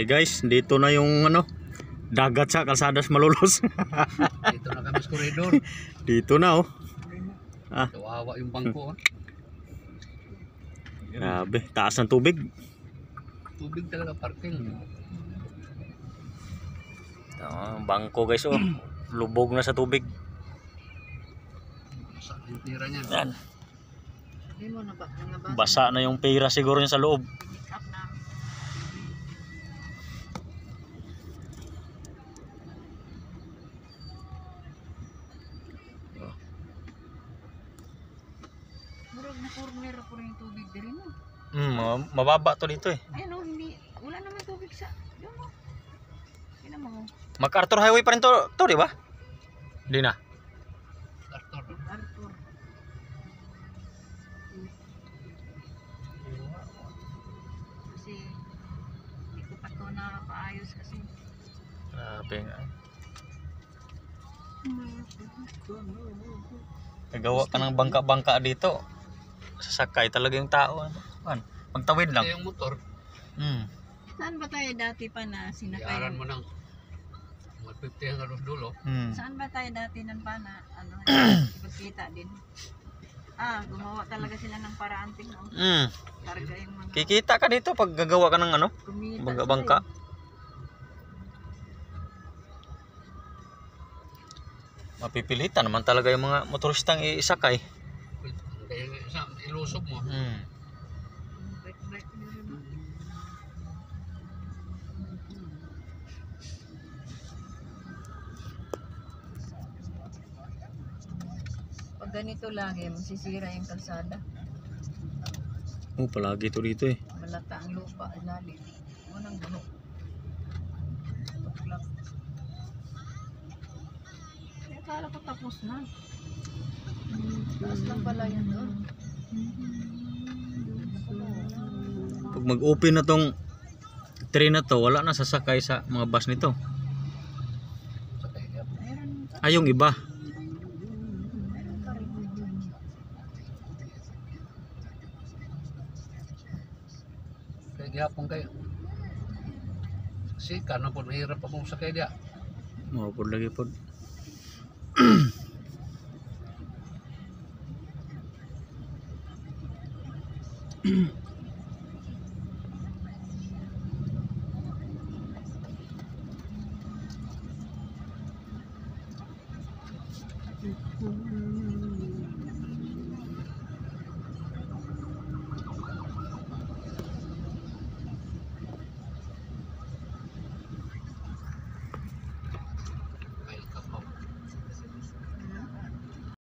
Guys, dito na yung ano, dagat sa Calzadas Malolos. Dito na kami sa koridor. Dito na oh. Kawawa yung bangko. Grabe, taas ng tubig. Tubig talaga parking. Bangko guys oh. Lubog na sa tubig. Sa tira niyan. Yan. Basa na yung pera siguro niya sa loob. Murag na corner ako rin yung tubig diri mo. Mababa to dito eh. Ayun oh, hindi wala naman tubig sa. Yun oh. Ina mo. MacArthur Highway pa rin to di ba? Hindi na. Arthur. Kasi hindi ko pa to nakaayos kasi. Grabe nga. Nagawa ka ng bangka-bangka dito. Sasakay talaga yung tao. Magtawid lang. Yung motor. Saan ba tayo dati pa na sinakay? Iaran mo ng 150 hanggang dulo. Saan ba tayo dati ng pana? Ano, ipagkita din. Gumawa talaga sila ng paraan tingnan. Karga yung mga Kikita ka dito pag gagawa ka ng ano? kumita Bangka-bangka. Mapipilitan naman talaga yung mga motoristang isakay. Kaya ilusog mo. Break na rin. Pag ganito lagi, masisira yung kalsada. Palagi to dito eh. Malata ang lupa, lalim. Unang buno. Tuklap. Akala ko tapos na. Taas lang pala yan doon. Pag mag-open na tong train na to, wala na sasakay sa mga bus nito. Yung iba. Kaya gihapon kayo. Kasi kano po mahirap akong sakay dia. Mapod lagi pod.